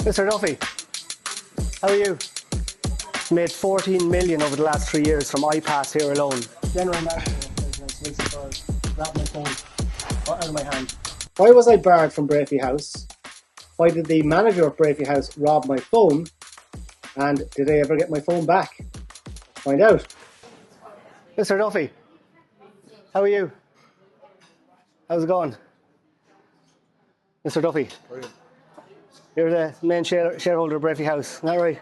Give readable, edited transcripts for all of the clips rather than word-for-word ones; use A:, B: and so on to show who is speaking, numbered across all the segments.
A: Mr. Duffy, how are you? Made 14 million over the last 3 years from iPass here alone. General manager of grabbed my phone out of my hand. Why was I barred from Brafey House? Why did the manager of Brafey House rob my phone? And did I ever get my phone back? Find out. Mr. Duffy, how are you? How's it going? Mr. Duffy, you're the main shareholder of Brafey House, isn't that right?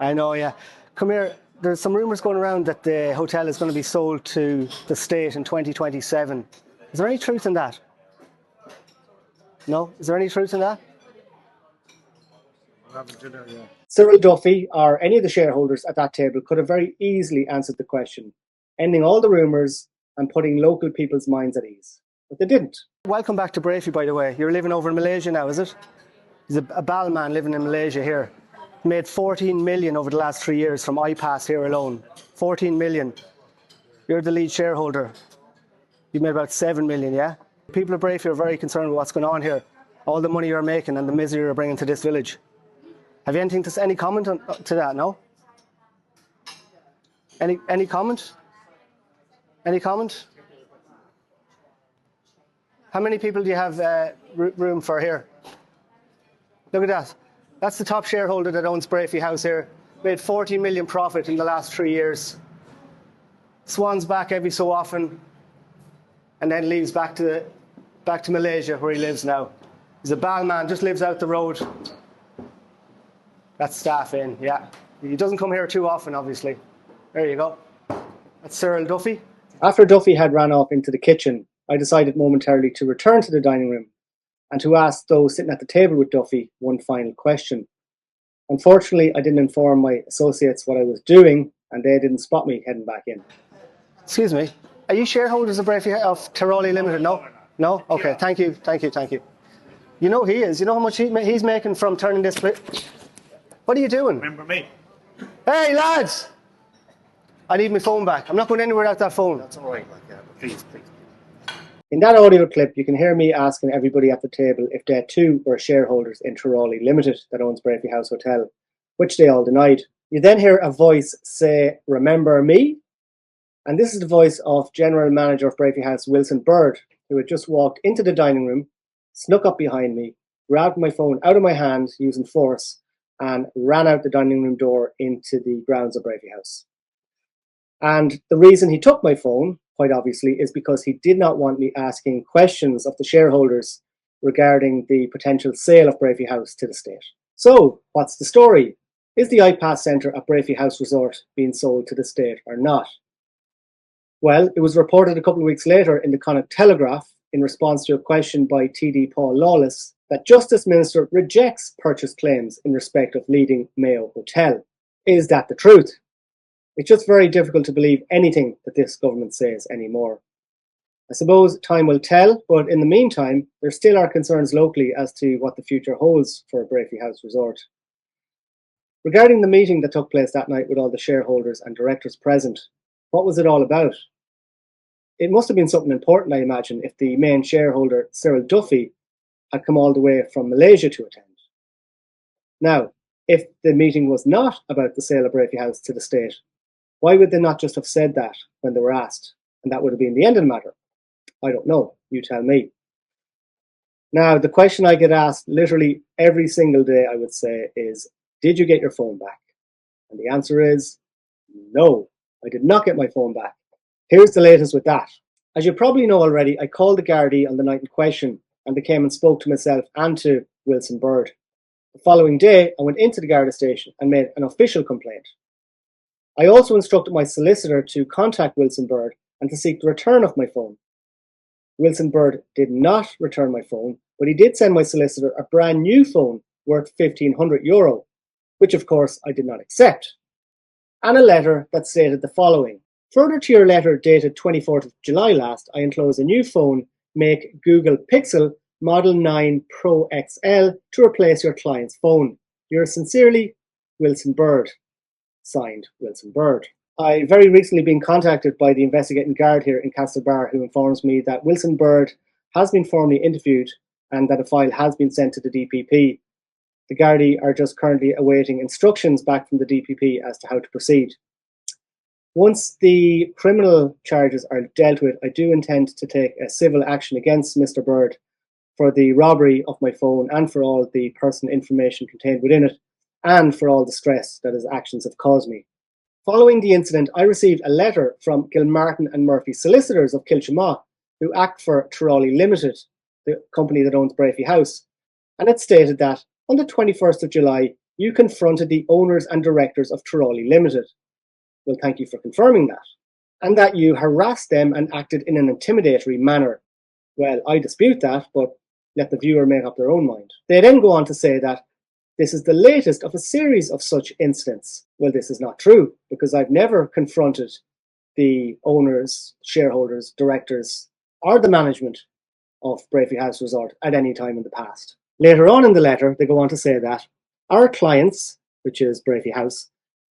A: I know, yeah. Come here. There's some rumours going around that the hotel is going to be sold to the state in 2027. Is there any truth in that? No? Is there any truth in that? Cyril Duffy or any of the shareholders at that table could have very easily answered the question, ending all the rumours and putting local people's minds at ease. But they didn't. Welcome back to Brafey, by the way. You're living over in Malaysia now, is it? He's a bal man living in Malaysia here. Made 14 million over the last 3 years from iPass here alone. 14 million. You're the lead shareholder. You've made about 7 million, yeah? People of Brafey are very concerned with what's going on here. All the money you're making and the misery you're bringing to this village. Have you any comment to that, no? Any comment? Any comment? How many people do you have room for here? Look at that. That's the top shareholder that owns Brafey House here. Made 14 million profit in the last 3 years. Swans back every so often, and then leaves back to Malaysia where he lives now. He's a bal man, just lives out the road. That's staff in, yeah. He doesn't come here too often, obviously. There you go. That's Cyril Duffy. After Duffy had ran off into the kitchen, I decided momentarily to return to the dining room and to ask those sitting at the table with Duffy one final question. Unfortunately, I didn't inform my associates what I was doing, and they didn't spot me heading back in. Excuse me, are you shareholders of Tyrolean Limited? No? No? Okay, thank you. You know he is. You know how much he's making from turning this place? What are you doing?
B: Remember me?
A: Hey, lads! I need my phone back. I'm not going anywhere without that phone.
B: That's all right, please.
A: In that audio clip, you can hear me asking everybody at the table if they too were shareholders in Tyrolean Limited that owns Brafey House Hotel, which they all denied. You then hear a voice say, "Remember me?" And this is the voice of General Manager of Brafey House, Wilson Bird, who had just walked into the dining room, snuck up behind me, grabbed my phone out of my hand using force, and ran out the dining room door into the grounds of Brafey House. And the reason he took my phone, quite obviously, is because he did not want me asking questions of the shareholders regarding the potential sale of Brafey House to the state. So, what's the story? Is the iPass Centre at Brafey House Resort being sold to the state or not? Well, it was reported a couple of weeks later in the Connacht Telegraph, in response to a question by TD Paul Lawless, that Justice Minister rejects purchase claims in respect of leading Mayo Hotel. Is that the truth? It's just very difficult to believe anything that this government says anymore. I suppose time will tell, but in the meantime, there still are concerns locally as to what the future holds for Brafey House Resort. Regarding the meeting that took place that night with all the shareholders and directors present, what was it all about? It must have been something important, I imagine, if the main shareholder, Cyril Duffy, had come all the way from Malaysia to attend. Now, if the meeting was not about the sale of Brafey House to the state, why would they not just have said that when they were asked? And that would have been the end of the matter. I don't know. You tell me. Now, the question I get asked literally every single day, I would say, is, did you get your phone back? And the answer is, no, I did not get my phone back. Here's the latest with that. As you probably know already, I called the Gardaí on the night in question, and they came and spoke to myself and to Wilson Bird. The following day, I went into the Garda station and made an official complaint. I also instructed my solicitor to contact Wilson Bird and to seek the return of my phone. Wilson Bird did not return my phone, but he did send my solicitor a brand new phone worth €1,500, which of course I did not accept, and a letter that stated the following. Further to your letter dated 24th of July last, I enclose a new phone, make Google Pixel Model 9 Pro XL to replace your client's phone. Yours sincerely, Wilson Bird. Signed, Wilson Bird. I very recently been contacted by the investigating guard here in Castlebar, who informs me that Wilson Bird has been formally interviewed and that a file has been sent to the DPP. The Gardaí are just currently awaiting instructions back from the DPP as to how to proceed. Once the criminal charges are dealt with, I do intend to take a civil action against Mr. Bird for the robbery of my phone and for all the personal information contained within it, and for all the stress that his actions have caused me. Following the incident, I received a letter from Gilmartin and Murphy solicitors of Kilchamaugh, who act for Tyrawley Limited, the company that owns Brafey House, and it stated that on the 21st of July, you confronted the owners and directors of Tyrawley Limited. Well, thank you for confirming that. And that you harassed them and acted in an intimidatory manner. Well, I dispute that, but let the viewer make up their own mind. They then go on to say that this is the latest of a series of such incidents. Well, this is not true, because I've never confronted the owners, shareholders, directors, or the management of Brafey House Resort at any time in the past. Later on in the letter, they go on to say that our clients, which is Brafey House,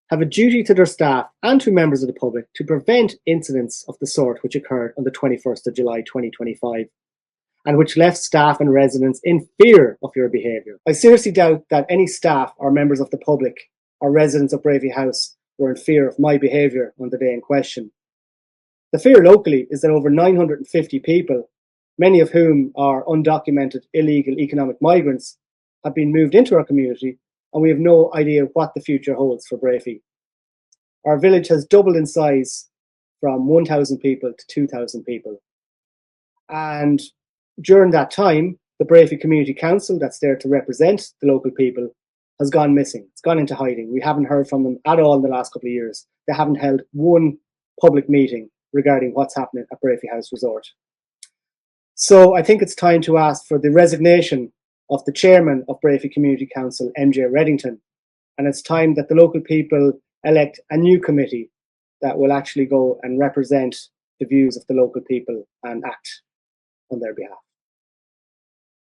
A: have a duty to their staff and to members of the public to prevent incidents of the sort which occurred on the 21st of July 2025 and which left staff and residents in fear of your behaviour. I seriously doubt that any staff or members of the public or residents of Brafey House were in fear of my behaviour on the day in question. The fear locally is that over 950 people, many of whom are undocumented illegal economic migrants, have been moved into our community, and we have no idea what the future holds for Brafey. Our village has doubled in size from 1,000 people to 2,000 people. And during that time, the Brafey Community Council, that's there to represent the local people, has gone missing. It's gone into hiding. We haven't heard from them at all in the last couple of years. They haven't held one public meeting regarding what's happening at Brafey House Resort. So I think it's time to ask for the resignation of the chairman of Brafey Community Council, MJ Reddington. And it's time that the local people elect a new committee that will actually go and represent the views of the local people and act on their behalf.